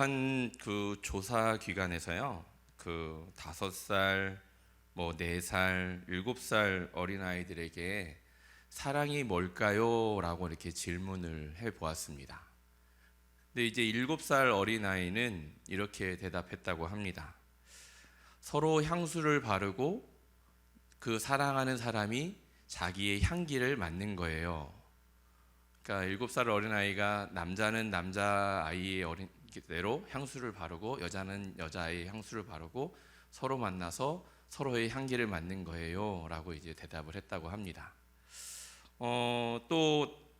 어떠한 그 조사 기관에서요, 그 5살, 뭐 4살, 7살 어린아이들에게 사랑이 뭘까요? 라고 이렇게 질문을 해 보았습니다. 근데 이제 7살 어린아이는 이렇게 대답했다고 합니다. 서로 향수를 바르고 그 사랑하는 사람이 자기의 향기를 맡는 거예요. 그러니까 7살 어린아이가 남자는 남자아이의 어린대로 향수를 바르고 여자는 여자아이의 향수를 바르고 서로 만나서 서로의 향기를 맡는 거예요 라고 이제 대답을 했다고 합니다. 또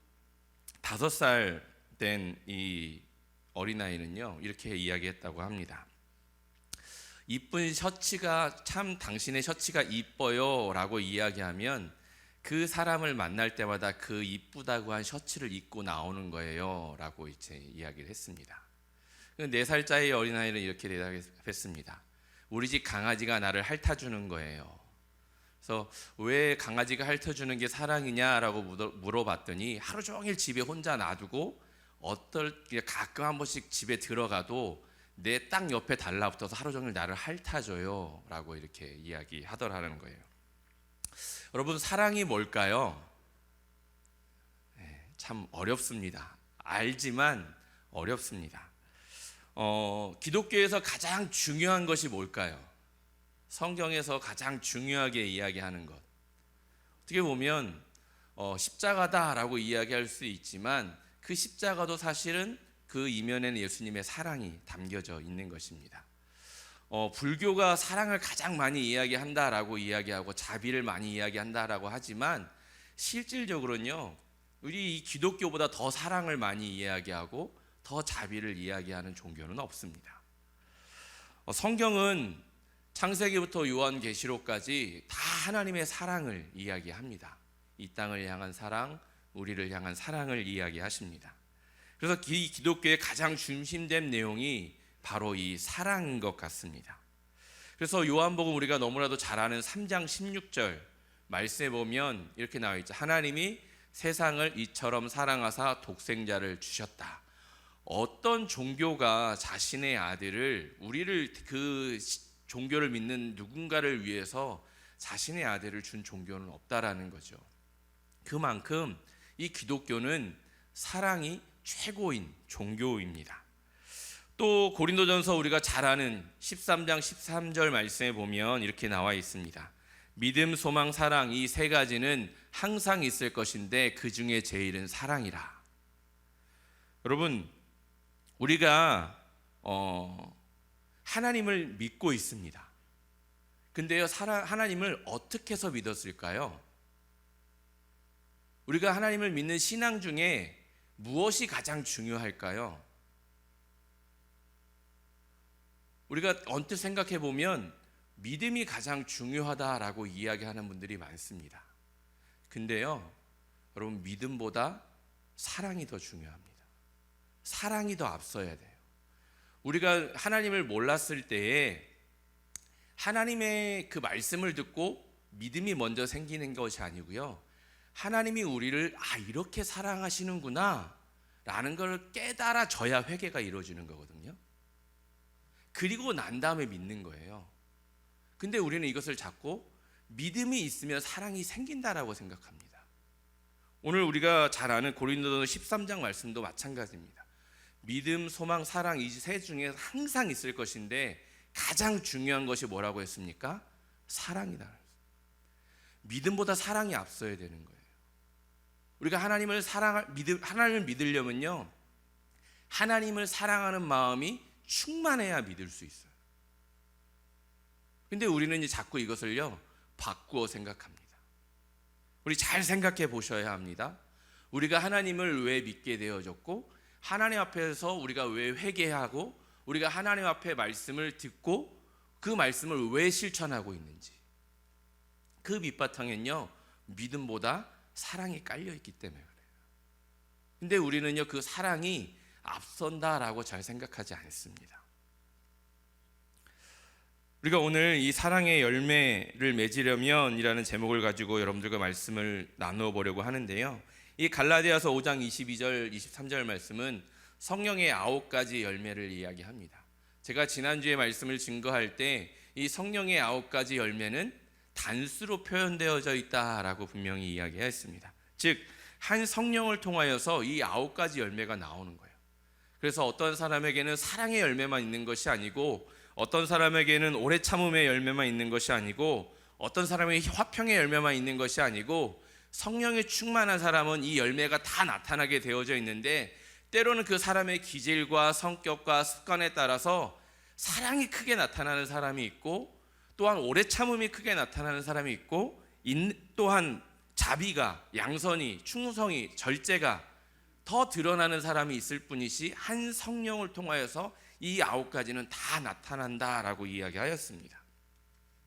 5살 된 이 어린아이는요 이렇게 이야기했다고 합니다. 이쁜 셔츠가 참 당신의 셔츠가 이뻐요 라고 이야기하면 그 사람을 만날 때마다 그 이쁘다고 한 셔츠를 입고 나오는 거예요 라고 이제 이야기를 했습니다. 4살짜리 어린아이는 이렇게 대답했습니다. 우리 집 강아지가 나를 핥아주는 거예요. 그래서 왜 강아지가 핥아주는 게 사랑이냐라고 물어봤더니 하루 종일 집에 혼자 놔두고 가끔 한 번씩 집에 들어가도 내 딱 옆에 달라붙어서 하루 종일 나를 핥아줘요 라고 이렇게 이야기하더라는 거예요. 여러분, 사랑이 뭘까요? 참 어렵습니다. 알지만 어렵습니다. 기독교에서 가장 중요한 것이 뭘까요? 성경에서 가장 중요하게 이야기하는 것, 어떻게 보면 십자가다라고 이야기할 수 있지만 그 십자가도 사실은 그 이면에는 예수님의 사랑이 담겨져 있는 것입니다. 불교가 사랑을 가장 많이 이야기한다라고 이야기하고 자비를 많이 이야기한다라고 하지만 실질적으로는요 우리 이 기독교보다 더 사랑을 많이 이야기하고 더 자비를 이야기하는 종교는 없습니다. 성경은 창세기부터 요한계시록까지 다 하나님의 사랑을 이야기합니다. 이 땅을 향한 사랑, 우리를 향한 사랑을 이야기하십니다. 그래서 기독교의 가장 중심된 내용이 바로 이 사랑인 것 같습니다. 그래서 요한복음 우리가 너무나도 잘 아는 3장 16절 말씀에 보면 이렇게 나와 있죠. 하나님이 세상을 이처럼 사랑하사 독생자를 주셨다. 어떤 종교가 자신의 아들을, 우리를, 그 종교를 믿는 누군가를 위해서 자신의 아들을 준 종교는 없다라는 거죠. 그만큼 이 기독교는 사랑이 최고인 종교입니다. 또 고린도전서 우리가 잘 아는 13장 13절 말씀에 보면 이렇게 나와 있습니다. 믿음, 소망, 사랑 이 3가지는 항상 있을 것인데 그 중에 제일은 사랑이라. 여러분, 우리가 하나님을 믿고 있습니다. 근데요, 하나님을 어떻게 해서 믿었을까요? 우리가 하나님을 믿는 신앙 중에 무엇이 가장 중요할까요? 우리가 언뜻 생각해 보면 믿음이 가장 중요하다라고 이야기하는 분들이 많습니다. 근데요, 여러분, 믿음보다 사랑이 더 중요합니다. 사랑이 더 앞서야 돼요. 우리가 하나님을 몰랐을 때에 하나님의 그 말씀을 듣고 믿음이 먼저 생기는 것이 아니고요, 하나님이 우리를 이렇게 사랑하시는구나 라는 걸 깨달아져야 회개가 이루어지는 거거든요. 그리고 난 다음에 믿는 거예요. 근데 우리는 이것을 자꾸 믿음이 있으면 사랑이 생긴다라고 생각합니다. 오늘 우리가 잘 아는 고린도전서 13장 말씀도 마찬가지입니다. 믿음, 소망, 사랑 이 3 중에 항상 있을 것인데 가장 중요한 것이 뭐라고 했습니까? 사랑이다. 믿음보다 사랑이 앞서야 되는 거예요. 우리가 하나님을 믿으려면요, 하나님을 사랑하는 마음이 충만해야 믿을 수 있어요. 근데 우리는 자꾸 이것을요 바꾸어 생각합니다. 우리 잘 생각해 보셔야 합니다. 우리가 하나님을 왜 믿게 되어졌고, 하나님 앞에서 우리가 왜 회개하고, 우리가 하나님 앞에 말씀을 듣고 그 말씀을 왜 실천하고 있는지. 그 밑바탕엔요 믿음보다 사랑이 깔려 있기 때문에 그래요. 근데 우리는요 그 사랑이 앞선다라고 잘 생각하지 않습니다. 우리가 오늘 이 사랑의 열매를 맺으려면 이라는 제목을 가지고 여러분들과 말씀을 나누어 보려고 하는데요, 이 갈라디아서 5장 22절 23절 말씀은 성령의 9가지 열매를 이야기합니다. 제가 지난주에 말씀을 증거할 때 이 성령의 9가지 열매는 단수로 표현되어져 있다라고 분명히 이야기했습니다. 즉, 한 성령을 통하여서 이 9가지 열매가 나오는 거예요. 그래서 어떤 사람에게는 사랑의 열매만 있는 것이 아니고, 어떤 사람에게는 오래 참음의 열매만 있는 것이 아니고, 어떤 사람에게 화평의 열매만 있는 것이 아니고, 성령에 충만한 사람은 이 열매가 다 나타나게 되어져 있는데, 때로는 그 사람의 기질과 성격과 습관에 따라서 사랑이 크게 나타나는 사람이 있고, 또한 오래 참음이 크게 나타나는 사람이 있고, 또한 자비가, 양선이, 충성이, 절제가 더 드러나는 사람이 있을 뿐이지, 한 성령을 통하여서 이 9가지는 다 나타난다라고 이야기하였습니다.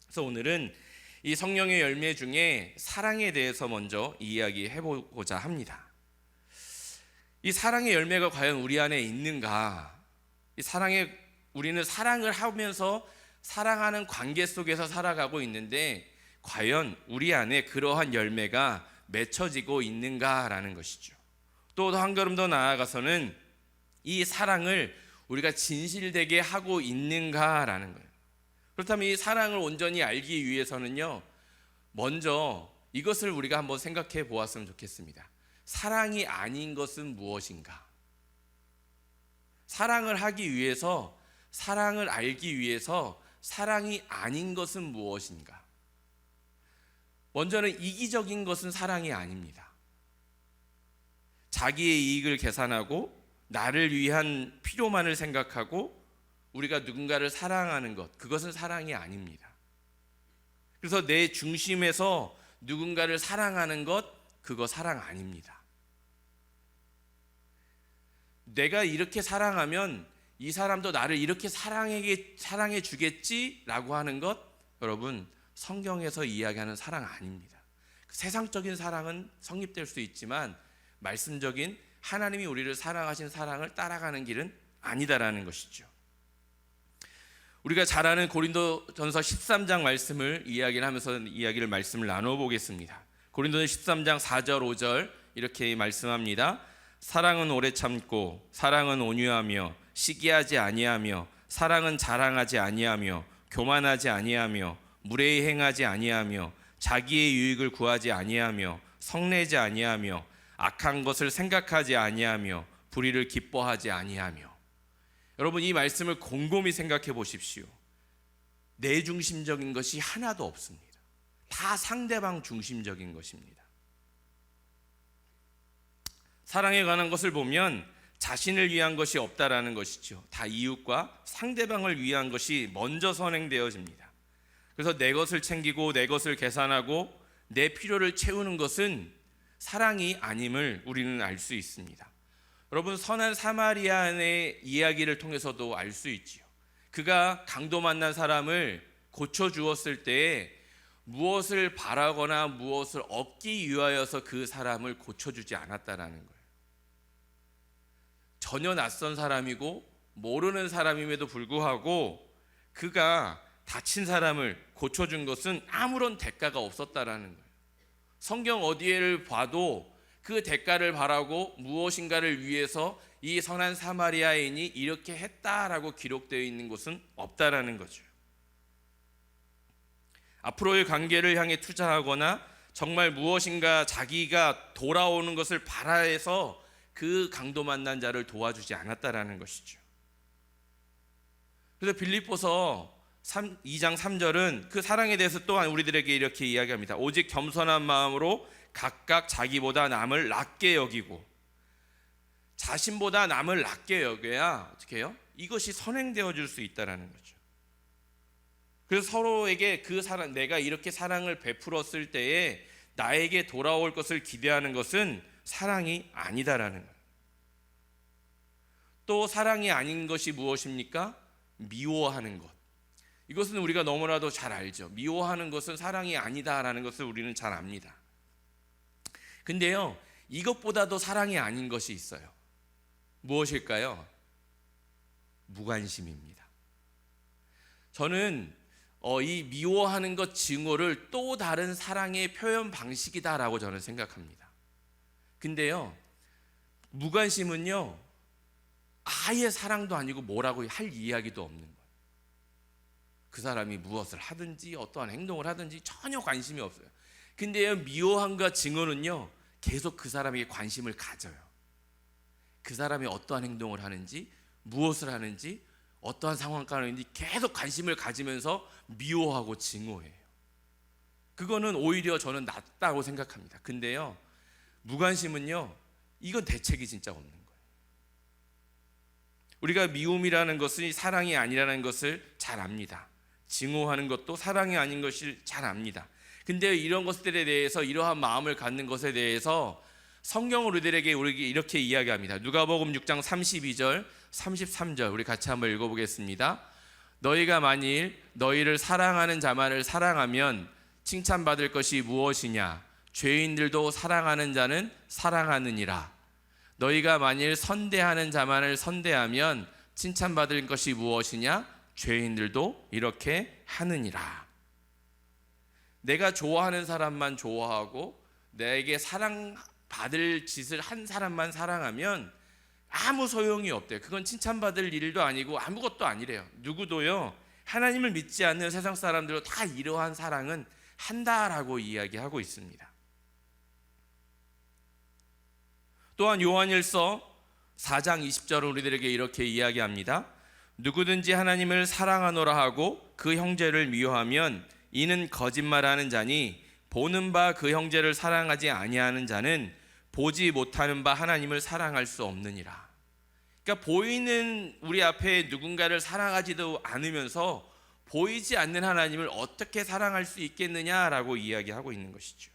그래서 오늘은 이 성령의 열매 중에 사랑에 대해서 먼저 이야기해 보고자 합니다. 이 사랑의 열매가 과연 우리 안에 있는가? 우리는 사랑을 하면서 사랑하는 관계 속에서 살아가고 있는데, 과연 우리 안에 그러한 열매가 맺혀지고 있는가라는 것이죠. 또 한 걸음 더 나아가서는 이 사랑을 우리가 진실되게 하고 있는가라는 거예요. 그렇다면 이 사랑을 온전히 알기 위해서는요, 먼저 이것을 우리가 한번 생각해 보았으면 좋겠습니다. 사랑이 아닌 것은 무엇인가? 사랑을 하기 위해서, 사랑을 알기 위해서 사랑이 아닌 것은 무엇인가? 먼저는 이기적인 것은 사랑이 아닙니다. 자기의 이익을 계산하고 나를 위한 필요만을 생각하고 우리가 누군가를 사랑하는 것, 그것은 사랑이 아닙니다. 그래서 내 중심에서 누군가를 사랑하는 것, 그거 사랑 아닙니다. 내가 이렇게 사랑하면 이 사람도 나를 이렇게 사랑해 주겠지라고 하는 것, 여러분, 성경에서 이야기하는 사랑 아닙니다. 세상적인 사랑은 성립될 수 있지만 말씀적인 하나님이 우리를 사랑하신 사랑을 따라가는 길은 아니다라는 것이죠. 우리가 잘 아는 고린도전서 13장 말씀을 이야기를 하면서 말씀을 나눠보겠습니다. 고린도전서 13장 4절 5절 이렇게 말씀합니다. 사랑은 오래 참고, 사랑은 온유하며, 시기하지 아니하며, 사랑은 자랑하지 아니하며, 교만하지 아니하며, 무례히 행하지 아니하며, 자기의 유익을 구하지 아니하며, 성내지 아니하며, 악한 것을 생각하지 아니하며, 불의를 기뻐하지 아니하며. 여러분, 이 말씀을 곰곰이 생각해 보십시오. 내 중심적인 것이 하나도 없습니다. 다 상대방 중심적인 것입니다. 사랑에 관한 것을 보면 자신을 위한 것이 없다라는 것이죠. 다 이웃과 상대방을 위한 것이 먼저 선행되어집니다. 그래서 내 것을 챙기고 내 것을 계산하고 내 필요를 채우는 것은 사랑이 아님을 우리는 알 수 있습니다. 여러분, 선한 사마리아인의 이야기를 통해서도 알 수 있지요. 그가 강도 만난 사람을 고쳐주었을 때에 무엇을 바라거나 무엇을 얻기 위하여서 그 사람을 고쳐주지 않았다라는 거예요. 전혀 낯선 사람이고 모르는 사람임에도 불구하고 그가 다친 사람을 고쳐준 것은 아무런 대가가 없었다라는 거예요. 성경 어디에를 봐도 그 대가를 바라고 무엇인가를 위해서 이 선한 사마리아인이 이렇게 했다라고 기록되어 있는 곳은 없다라는 거죠. 앞으로의 관계를 향해 투자하거나 정말 무엇인가 자기가 돌아오는 것을 바라해서 그 강도 만난 자를 도와주지 않았다라는 것이죠. 그래서 빌립보서 2장 3절은 그 사랑에 대해서 또한 우리들에게 이렇게 이야기합니다. 오직 겸손한 마음으로 각각 자기보다 남을 낮게 여기고, 자신보다 남을 낮게 여겨야 어떻게 해요? 이것이 선행되어 줄 수 있다라는 거죠. 그래서 서로에게 내가 이렇게 사랑을 베풀었을 때에 나에게 돌아올 것을 기대하는 것은 사랑이 아니다라는 거예요. 또 사랑이 아닌 것이 무엇입니까? 미워하는 것. 이것은 우리가 너무나도 잘 알죠. 미워하는 것은 사랑이 아니다라는 것을 우리는 잘 압니다. 근데요, 이것보다도 사랑이 아닌 것이 있어요. 무엇일까요? 무관심입니다. 저는 이 미워하는 것 증오를 또 다른 사랑의 표현 방식이다라고 저는 생각합니다. 근데요, 무관심은요, 아예 사랑도 아니고 뭐라고 할 이야기도 없는 거예요. 그 사람이 무엇을 하든지 어떠한 행동을 하든지 전혀 관심이 없어요. 근데 미워함과 증오는요, 계속 그 사람에게 관심을 가져요. 그 사람이 어떠한 행동을 하는지, 무엇을 하는지, 어떠한 상황 가운데인지 계속 관심을 가지면서 미워하고 증오해요. 그거는 오히려 저는 낫다고 생각합니다. 근데요, 무관심은요, 이건 대책이 진짜 없는 거예요. 우리가 미움이라는 것이 사랑이 아니라는 것을 잘 압니다. 증오하는 것도 사랑이 아닌 것을 잘 압니다. 근데 이런 것들에 대해서, 이러한 마음을 갖는 것에 대해서 성경은 우리들에게 이렇게 이야기합니다. 누가복음 6장 32절 33절 우리 같이 한번 읽어보겠습니다. 너희가 만일 너희를 사랑하는 자만을 사랑하면 칭찬받을 것이 무엇이냐? 죄인들도 사랑하는 자는 사랑하느니라. 너희가 만일 선대하는 자만을 선대하면 칭찬받을 것이 무엇이냐? 죄인들도 이렇게 하느니라. 내가 좋아하는 사람만 좋아하고 내게 사랑받을 짓을 한 사람만 사랑하면 아무 소용이 없대요. 그건 칭찬받을 일도 아니고 아무것도 아니래요. 누구도요, 하나님을 믿지 않는 세상 사람들도 다 이러한 사랑은 한다라고 이야기하고 있습니다. 또한 요한일서 4장 20절은 우리들에게 이렇게 이야기합니다. 누구든지 하나님을 사랑하노라 하고 그 형제를 미워하면 이는 거짓말하는 자니 보는 바 그 형제를 사랑하지 아니하는 자는 보지 못하는 바 하나님을 사랑할 수 없느니라. 그러니까 보이는 우리 앞에 누군가를 사랑하지도 않으면서 보이지 않는 하나님을 어떻게 사랑할 수 있겠느냐라고 이야기하고 있는 것이죠.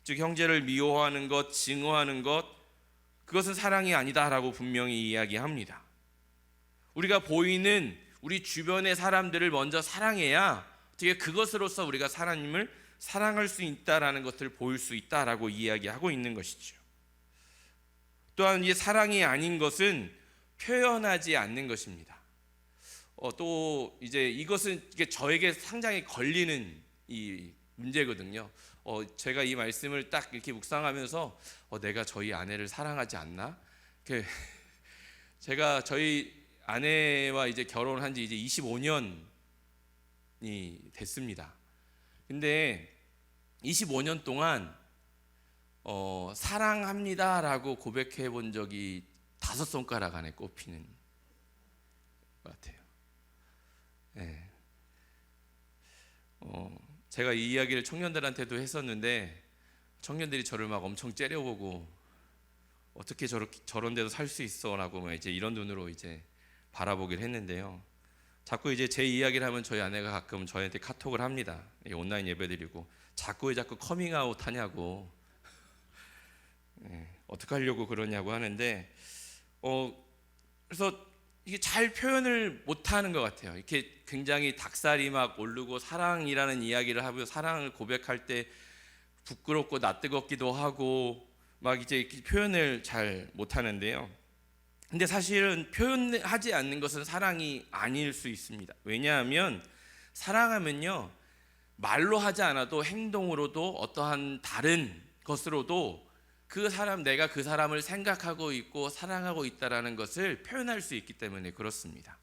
즉 형제를 미워하는 것, 증오하는 것, 그것은 사랑이 아니다라고 분명히 이야기합니다. 우리가 보이는 우리 주변의 사람들을 먼저 사랑해야 어떻게 그것으로서 우리가 하나님을 사랑할 수 있다라는 것을 보일 수 있다라고 이야기하고 있는 것이죠. 또한 이 사랑이 아닌 것은 표현하지 않는 것입니다. 또 이제 이것은 저에게 상당히 걸리는 이 문제거든요. 제가 이 말씀을 딱 이렇게 묵상하면서 내가 저희 아내를 사랑하지 않나? 제가 저희 아내와 이제 결혼한 지 이제 25년이 됐습니다. 근데 25년 동안 사랑합니다라고 고백해 본 적이 5손가락 안에 꼽히는 것 같아요. 네. 제가 이 이야기를 청년들한테도 했었는데 청년들이 저를 막 엄청 째려보고 어떻게 저런 데서 살 수 있어라고 막 이제 이런 눈으로 이제 바라보기를 했는데요. 자꾸 이제 제 이야기를 하면 저희 아내가 가끔 저한테 카톡을 합니다. 온라인 예배드리고 자꾸 커밍아웃 하냐고, 어떻게 하려고 그러냐고 하는데 그래서 이게 잘 표현을 못하는 것 같아요. 이렇게 굉장히 닭살이 막 오르고 사랑이라는 이야기를 하고 사랑을 고백할 때 부끄럽고 낯뜨겁기도 하고 막 이제 이렇게 표현을 잘 못하는데요. 근데 사실은 표현하지 않는 것은 사랑이 아닐 수 있습니다. 왜냐하면 사랑하면요, 말로 하지 않아도 행동으로도 어떠한 다른 것으로도 내가 그 사람을 생각하고 있고 사랑하고 있다라는 것을 표현할 수 있기 때문에 그렇습니다.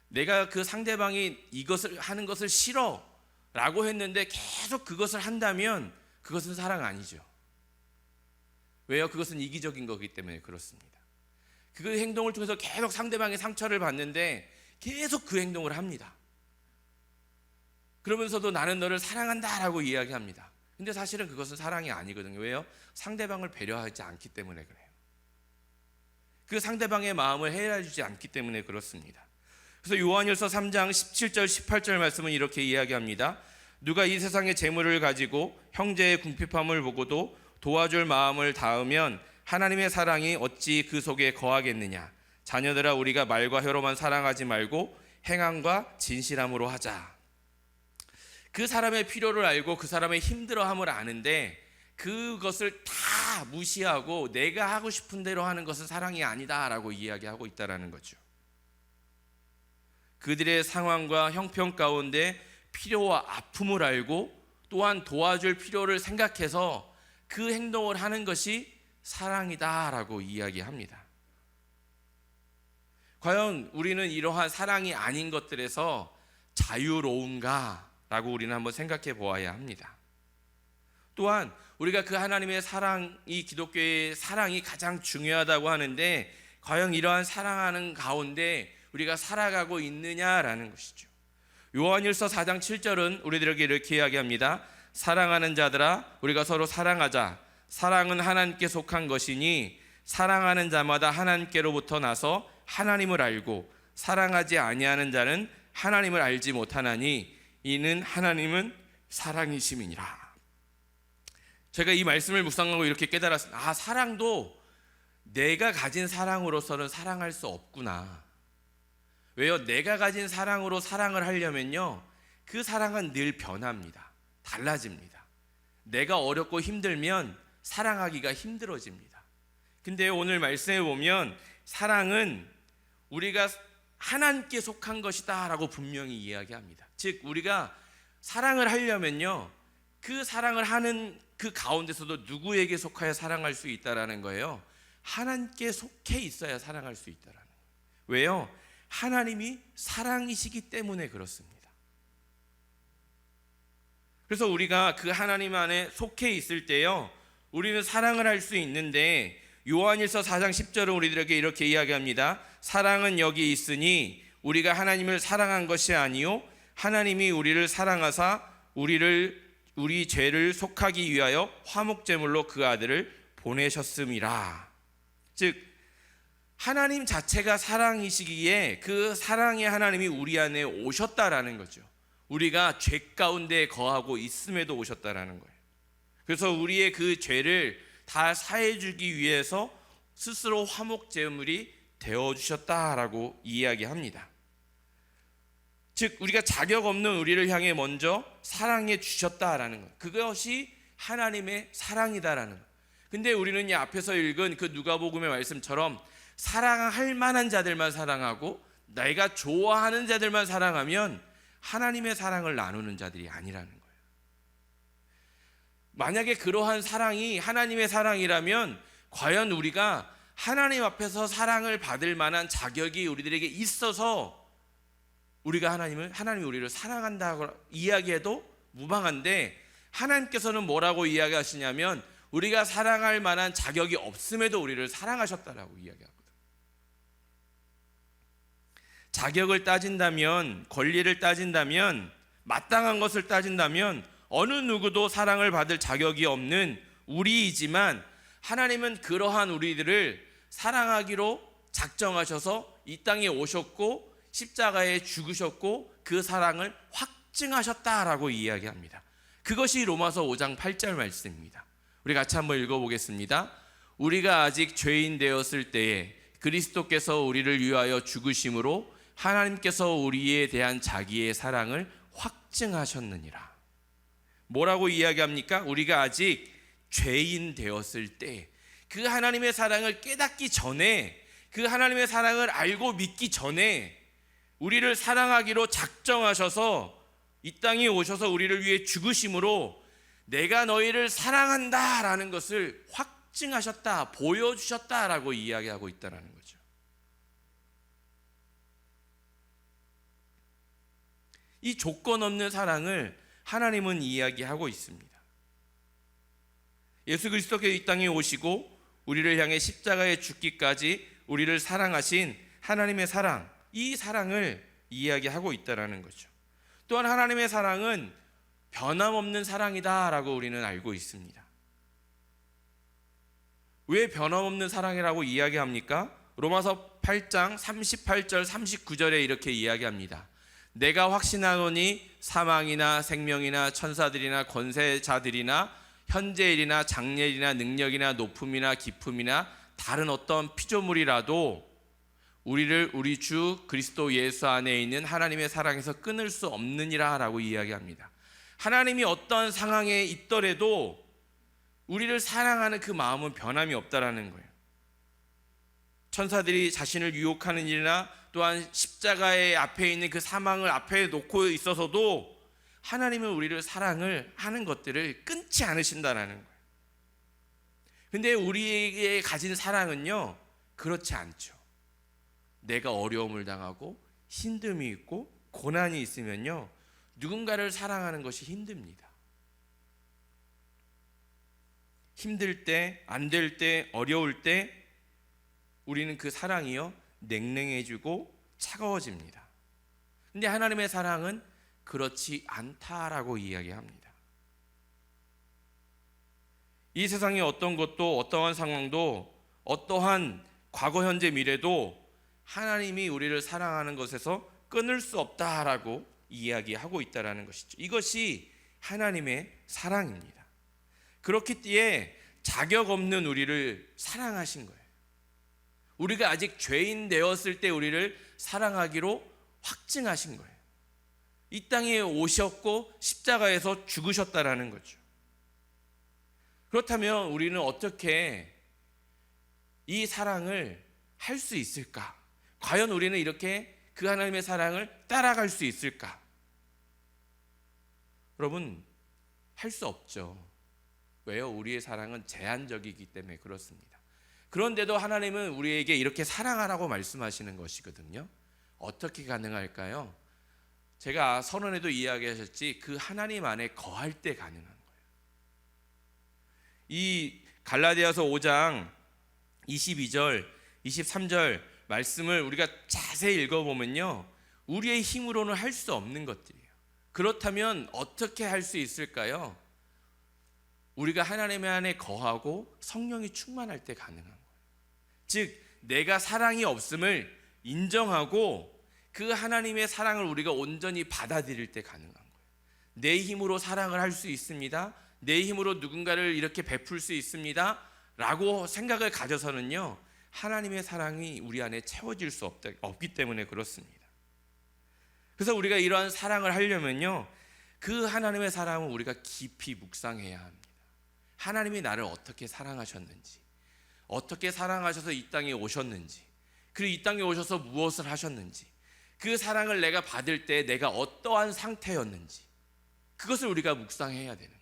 내가 그 상대방이 이것을 하는 것을 싫어라고 했는데 계속 그것을 한다면 그것은 사랑 아니죠. 왜요? 그것은 이기적인 거기 때문에 그렇습니다. 그 행동을 통해서 계속 상대방의 상처를 받는데 계속 그 행동을 합니다. 그러면서도 나는 너를 사랑한다라고 이야기합니다. 근데 사실은 그것은 사랑이 아니거든요. 왜요? 상대방을 배려하지 않기 때문에 그래요. 그 상대방의 마음을 헤아려주지 않기 때문에 그렇습니다. 그래서 요한일서 3장 17절 18절 말씀은 이렇게 이야기합니다. 누가 이 세상의 재물을 가지고 형제의 궁핍함을 보고도 도와줄 마음을 다하면 하나님의 사랑이 어찌 그 속에 거하겠느냐. 자녀들아, 우리가 말과 혀로만 사랑하지 말고 행함과 진실함으로 하자. 그 사람의 필요를 알고 그 사람의 힘들어함을 아는데 그것을 다 무시하고 내가 하고 싶은 대로 하는 것은 사랑이 아니다라고 이야기하고 있다라는 거죠. 그들의 상황과 형편 가운데 필요와 아픔을 알고 또한 도와줄 필요를 생각해서 그 행동을 하는 것이 사랑이다라고 이야기합니다. 과연 우리는 이러한 사랑이 아닌 것들에서 자유로운가? 라고 우리는 한번 생각해 보아야 합니다. 또한 우리가 그 하나님의 사랑이, 기독교의 사랑이 가장 중요하다고 하는데 과연 이러한 사랑하는 가운데 우리가 살아가고 있느냐라는 것이죠. 요한일서 4장 7절은 우리들에게 이렇게 이야기합니다. 사랑하는 자들아, 우리가 서로 사랑하자. 사랑은 하나님께 속한 것이니 사랑하는 자마다 하나님께로부터 나서 하나님을 알고 사랑하지 아니하는 자는 하나님을 알지 못하나니 이는 하나님은 사랑이심이니라. 제가 이 말씀을 묵상하고 이렇게 깨달았습니다. 사랑도 내가 가진 사랑으로서는 사랑할 수 없구나. 왜요? 내가 가진 사랑으로 사랑을 하려면요, 그 사랑은 늘 변합니다. 달라집니다. 내가 어렵고 힘들면 사랑하기가 힘들어집니다. 근데 오늘 말씀에 보면 사랑은 우리가 하나님께 속한 것이다 라고 분명히 이야기합니다. 즉 우리가 사랑을 하려면요, 그 사랑을 하는 그 가운데서도 누구에게 속하여 사랑할 수 있다라는 거예요. 하나님께 속해 있어야 사랑할 수 있다라는 거예요. 왜요? 하나님이 사랑이시기 때문에 그렇습니다. 그래서 우리가 그 하나님 안에 속해 있을 때요, 우리는 사랑을 할 수 있는데 요한일서 4장 10절은 우리들에게 이렇게 이야기합니다. 사랑은 여기 있으니 우리가 하나님을 사랑한 것이 아니요 하나님이 우리를 사랑하사 우리 죄를 속하기 위하여 화목제물로 그 아들을 보내셨음이라. 즉 하나님 자체가 사랑이시기에 그 사랑의 하나님이 우리 안에 오셨다라는 거죠. 우리가 죄 가운데 거하고 있음에도 오셨다라는 거예요. 그래서 우리의 그 죄를 다 사해 주기 위해서 스스로 화목제물이 되어 주셨다라고 이야기합니다. 즉 우리가 자격 없는 우리를 향해 먼저 사랑해 주셨다라는 것, 그것이 하나님의 사랑이다라는 것. 근데 우리는 이 앞에서 읽은 그 누가복음의 말씀처럼 사랑할 만한 자들만 사랑하고 내가 좋아하는 자들만 사랑하면 하나님의 사랑을 나누는 자들이 아니라는 거예요. 만약에 그러한 사랑이 하나님의 사랑이라면 과연 우리가 하나님 앞에서 사랑을 받을 만한 자격이 우리들에게 있어서 우리가 하나님이 우리를 사랑한다고 이야기해도 무방한데, 하나님께서는 뭐라고 이야기하시냐면 우리가 사랑할 만한 자격이 없음에도 우리를 사랑하셨다라고 이야기하거든요. 자격을 따진다면, 권리를 따진다면, 마땅한 것을 따진다면 어느 누구도 사랑을 받을 자격이 없는 우리이지만 하나님은 그러한 우리들을 사랑하기로 작정하셔서 이 땅에 오셨고 십자가에 죽으셨고 그 사랑을 확증하셨다라고 이야기합니다. 그것이 로마서 5장 8절 말씀입니다. 우리 같이 한번 읽어보겠습니다. 우리가 아직 죄인 되었을 때에 그리스도께서 우리를 위하여 죽으심으로 하나님께서 우리에 대한 자기의 사랑을 확증하셨느니라. 뭐라고 이야기합니까? 우리가 아직 죄인 되었을 때, 그 하나님의 사랑을 깨닫기 전에, 그 하나님의 사랑을 알고 믿기 전에 우리를 사랑하기로 작정하셔서 이 땅에 오셔서 우리를 위해 죽으심으로 내가 너희를 사랑한다라는 것을 확증하셨다, 보여주셨다라고 이야기하고 있다는 거죠. 이 조건 없는 사랑을 하나님은 이야기하고 있습니다. 예수 그리스도께서 이 땅에 오시고 우리를 향해 십자가에 죽기까지 우리를 사랑하신 하나님의 사랑, 이 사랑을 이야기하고 있다는 거죠. 또한 하나님의 사랑은 변함없는 사랑이다라고 우리는 알고 있습니다. 왜 변함없는 사랑이라고 이야기합니까? 로마서 8장 38절 39절에 이렇게 이야기합니다. 내가 확신하노니 사망이나 생명이나 천사들이나 권세자들이나 현재일이나 장래일이나 능력이나 높음이나 깊음이나 다른 어떤 피조물이라도 우리를 우리 주 그리스도 예수 안에 있는 하나님의 사랑에서 끊을 수 없느니라 라고 이야기합니다. 하나님이 어떤 상황에 있더라도 우리를 사랑하는 그 마음은 변함이 없다라는 거예요. 천사들이 자신을 유혹하는 일이나 또한 십자가의 앞에 있는 그 사망을 앞에 놓고 있어서도 하나님은 우리를 사랑을 하는 것들을 끊지 않으신다라는 거예요. 근데 우리에게 가진 사랑은요, 그렇지 않죠. 내가 어려움을 당하고 힘듦이 있고 고난이 있으면요, 누군가를 사랑하는 것이 힘듭니다. 힘들 때, 안 될 때, 어려울 때 우리는 그 사랑이요 냉랭해지고 차가워집니다. 근데 하나님의 사랑은 그렇지 않다라고 이야기합니다. 이 세상의 어떤 것도, 어떠한 상황도, 어떠한 과거, 현재, 미래도 하나님이 우리를 사랑하는 것에서 끊을 수 없다라고 이야기하고 있다라는 것이죠. 이것이 하나님의 사랑입니다. 그렇기에 자격 없는 우리를 사랑하신 거예요. 우리가 아직 죄인 되었을 때 우리를 사랑하기로 확증하신 거예요. 이 땅에 오셨고 십자가에서 죽으셨다라는 거죠. 그렇다면 우리는 어떻게 이 사랑을 할 수 있을까? 과연 우리는 이렇게 그 하나님의 사랑을 따라갈 수 있을까? 여러분, 할 수 없죠. 왜요? 우리의 사랑은 제한적이기 때문에 그렇습니다. 그런데도 하나님은 우리에게 이렇게 사랑하라고 말씀하시는 것이거든요. 어떻게 가능할까요? 제가 선언에도 이야기하셨지, 그 하나님 안에 거할 때 가능한 거예요. 이 갈라디아서 5장 22절, 23절 말씀을 우리가 자세히 읽어보면요, 우리의 힘으로는 할 수 없는 것들이에요. 그렇다면 어떻게 할 수 있을까요? 우리가 하나님 안에 거하고 성령이 충만할 때 가능한 거예요. 즉, 내가 사랑이 없음을 인정하고 그 하나님의 사랑을 우리가 온전히 받아들일 때 가능한 거예요. 내 힘으로 사랑을 할 수 있습니다, 내 힘으로 누군가를 이렇게 베풀 수 있습니다 라고 생각을 가져서는요, 하나님의 사랑이 우리 안에 채워질 수 없기 때문에 그렇습니다. 그래서 우리가 이러한 사랑을 하려면요, 그 하나님의 사랑을 우리가 깊이 묵상해야 합니다. 하나님이 나를 어떻게 사랑하셨는지, 어떻게 사랑하셔서 이 땅에 오셨는지, 그리고 이 땅에 오셔서 무엇을 하셨는지, 그 사랑을 내가 받을 때 내가 어떠한 상태였는지, 그것을 우리가 묵상해야 되는 거예요.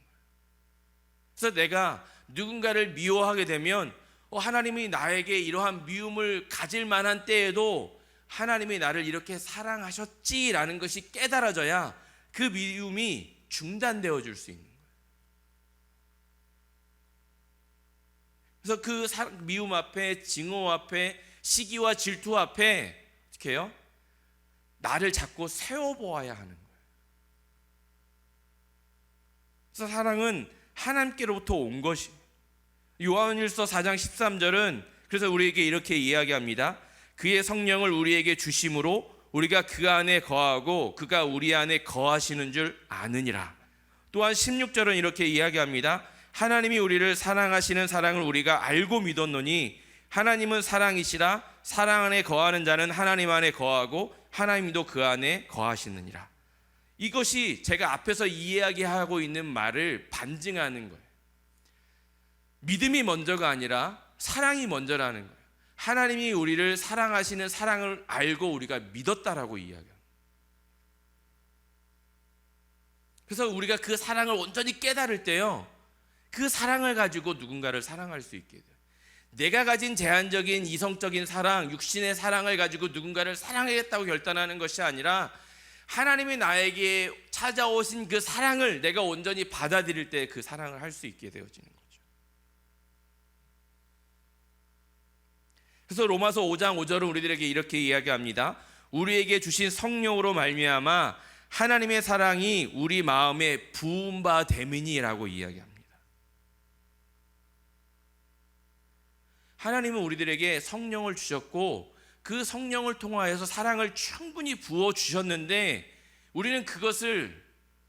그래서 내가 누군가를 미워하게 되면 하나님이 나에게 이러한 미움을 가질 만한 때에도 하나님이 나를 이렇게 사랑하셨지라는 것이 깨달아져야 그 미움이 중단되어 줄 수 있는 거예요. 그래서 그 미움 앞에, 증오 앞에, 시기와 질투 앞에 어떻게 해요? 나를 자꾸 세워보아야 하는 거예요. 그래서 사랑은 하나님께로부터 온 것이에요. 요한일서 4장 13절은 그래서 우리에게 이렇게 이야기합니다. 그의 성령을 우리에게 주심으로 우리가 그 안에 거하고 그가 우리 안에 거하시는 줄 아느니라. 또한 16절은 이렇게 이야기합니다. 하나님이 우리를 사랑하시는 사랑을 우리가 알고 믿었노니 하나님은 사랑이시라. 사랑 안에 거하는 자는 하나님 안에 거하고 하나님도 그 안에 거하시느니라. 이것이 제가 앞에서 이야기하고 있는 말을 반증하는 거예요. 믿음이 먼저가 아니라 사랑이 먼저라는 거예요. 하나님이 우리를 사랑하시는 사랑을 알고 우리가 믿었다라고 이야기합니다. 그래서 우리가 그 사랑을 온전히 깨달을 때요, 그 사랑을 가지고 누군가를 사랑할 수 있게 돼요. 내가 가진 제한적인 이성적인 사랑, 육신의 사랑을 가지고 누군가를 사랑하겠다고 결단하는 것이 아니라 하나님이 나에게 찾아오신 그 사랑을 내가 온전히 받아들일 때 그 사랑을 할 수 있게 되어지는 거죠. 그래서 로마서 5장 5절은 우리들에게 이렇게 이야기합니다. 우리에게 주신 성령으로 말미암아 하나님의 사랑이 우리 마음에 부은 바 됨이니라고 이야기합니다. 하나님은 우리들에게 성령을 주셨고 그 성령을 통하여서 사랑을 충분히 부어 주셨는데 우리는 그것을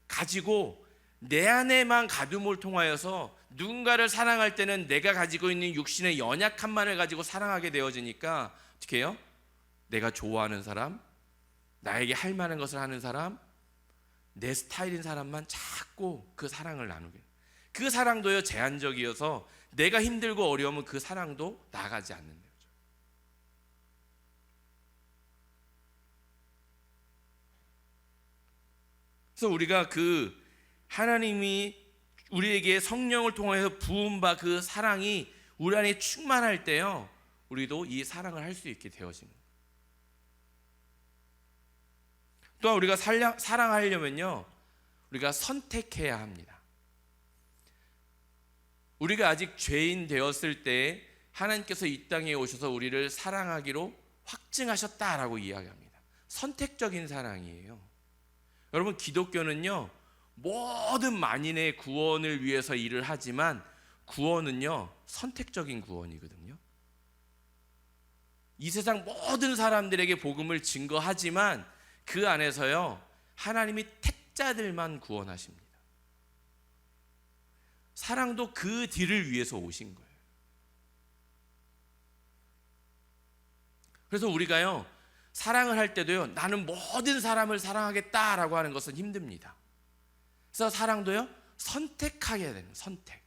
가지고 내 안에만 가둠을 통하여서 누군가를 사랑할 때는 내가 가지고 있는 육신의 연약함만을 가지고 사랑하게 되어지니까 어떻게 해요? 내가 좋아하는 사람, 나에게 할 만한 것을 하는 사람, 내 스타일인 사람만 자꾸 그 사랑을 나누게. 그 사랑도요 제한적이어서 내가 힘들고 어려우면 그 사랑도 나가지 않는 거죠. 그래서 우리가 그 하나님이 우리에게 성령을 통해서 부은 바 그 사랑이 우리 안에 충만할 때요, 우리도 이 사랑을 할 수 있게 되어집니다. 또한 우리가 사랑하려면요, 우리가 선택해야 합니다. 우리가 아직 죄인 되었을 때 하나님께서 이 땅에 오셔서 우리를 사랑하기로 확증하셨다라고 이야기합니다. 선택적인 사랑이에요. 여러분, 기독교는요, 모든 만인의 구원을 위해서 일을 하지만 구원은요, 선택적인 구원이거든요. 이 세상 모든 사람들에게 복음을 증거하지만 그 안에서요, 하나님이 택자들만 구원하십니다. 사랑도 그 뒤를 위해서 오신 거예요. 그래서 우리가요, 사랑을 할 때도요, 나는 모든 사람을 사랑하겠다라고 하는 것은 힘듭니다. 그래서 사랑도요, 선택하게 되는 선택.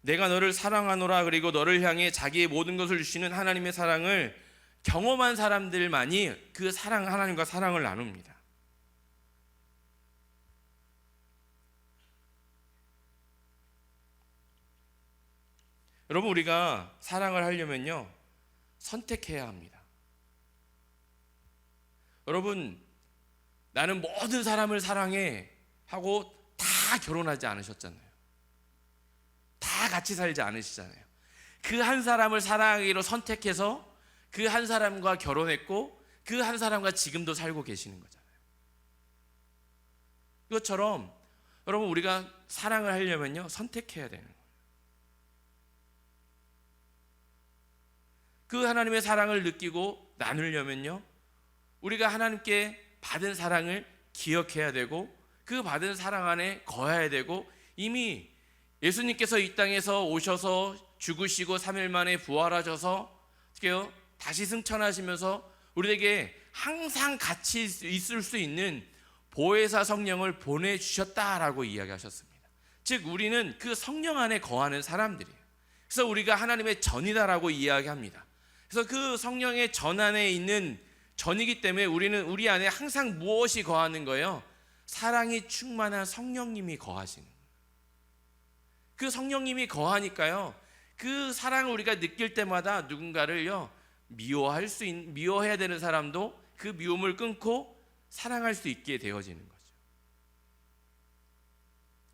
내가 너를 사랑하노라, 그리고 너를 향해 자기의 모든 것을 주시는 하나님의 사랑을 경험한 사람들만이 그 사랑, 하나님과 사랑을 나눕니다. 여러분, 우리가 사랑을 하려면요, 선택해야 합니다. 여러분, 나는 모든 사람을 사랑해 하고 다 결혼하지 않으셨잖아요. 다 같이 살지 않으시잖아요. 그 한 사람을 사랑하기로 선택해서 그 한 사람과 결혼했고 그 한 사람과 지금도 살고 계시는 거잖아요. 이것처럼 여러분, 우리가 사랑을 하려면요, 선택해야 되는 거예요. 그 하나님의 사랑을 느끼고 나누려면요, 우리가 하나님께 받은 사랑을 기억해야 되고 그 받은 사랑 안에 거해야 되고, 이미 예수님께서 이 땅에서 오셔서 죽으시고 3일 만에 부활하셔서 어떻게요? 다시 승천하시면서 우리에게 항상 같이 있을 수 있는 보혜사 성령을 보내주셨다라고 이야기하셨습니다. 즉, 우리는 그 성령 안에 거하는 사람들이에요. 그래서 우리가 하나님의 전이다라고 이야기합니다. 그래서 그 성령의 전 안에 있는 전이기 때문에 우리는 우리 안에 항상 무엇이 거하는 거예요? 사랑이 충만한 성령님이 거하시는 거예요. 그 성령님이 거하니까요, 그 사랑을 우리가 느낄 때마다 누군가를요, 미워해야 되는 사람도 그 미움을 끊고 사랑할 수 있게 되어지는 거죠.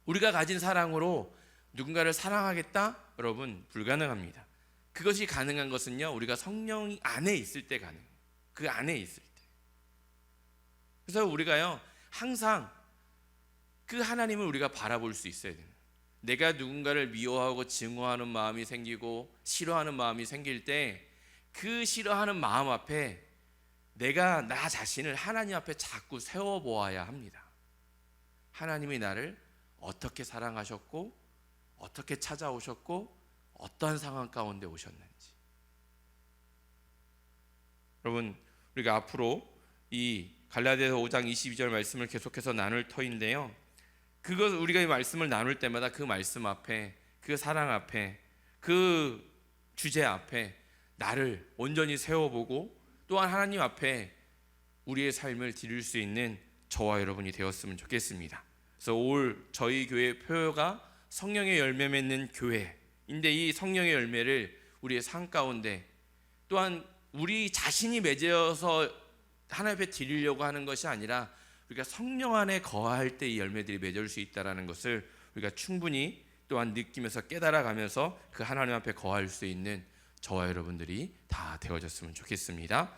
우리가 가진 사랑으로 누군가를 사랑하겠다? 여러분, 불가능합니다. 그것이 가능한 것은요, 우리가 성령 안에 있을 때 가능해요. 그 안에 있을 때. 그래서 우리가요, 항상 그 하나님을 우리가 바라볼 수 있어야 돼요. 내가 누군가를 미워하고 증오하는 마음이 생기고 싫어하는 마음이 생길 때 그 싫어하는 마음 앞에 내가 나 자신을 하나님 앞에 자꾸 세워보아야 합니다. 하나님이 나를 어떻게 사랑하셨고 어떻게 찾아오셨고 어떠한 상황 가운데 오셨는지. 여러분, 우리가 앞으로 이 갈라디아서 5장 22절 말씀을 계속해서 나눌 터인데요, 그것 우리가 이 말씀을 나눌 때마다 그 말씀 앞에, 그 사랑 앞에, 그 주제 앞에 나를 온전히 세워보고 또한 하나님 앞에 우리의 삶을 드릴 수 있는 저와 여러분이 되었으면 좋겠습니다. 그래서 올 저희 교회 표어가 성령의 열매 맺는 교회인데, 이 성령의 열매를 우리의 삶 가운데 또한 우리 자신이 맺어서 하나님 앞에 드리려고 하는 것이 아니라 우리가 성령 안에 거할 때 이 열매들이 맺을 수 있다는 것을 우리가 충분히 또한 느끼면서 깨달아가면서 그 하나님 앞에 거할 수 있는 저와 여러분들이 다 되어졌으면 좋겠습니다.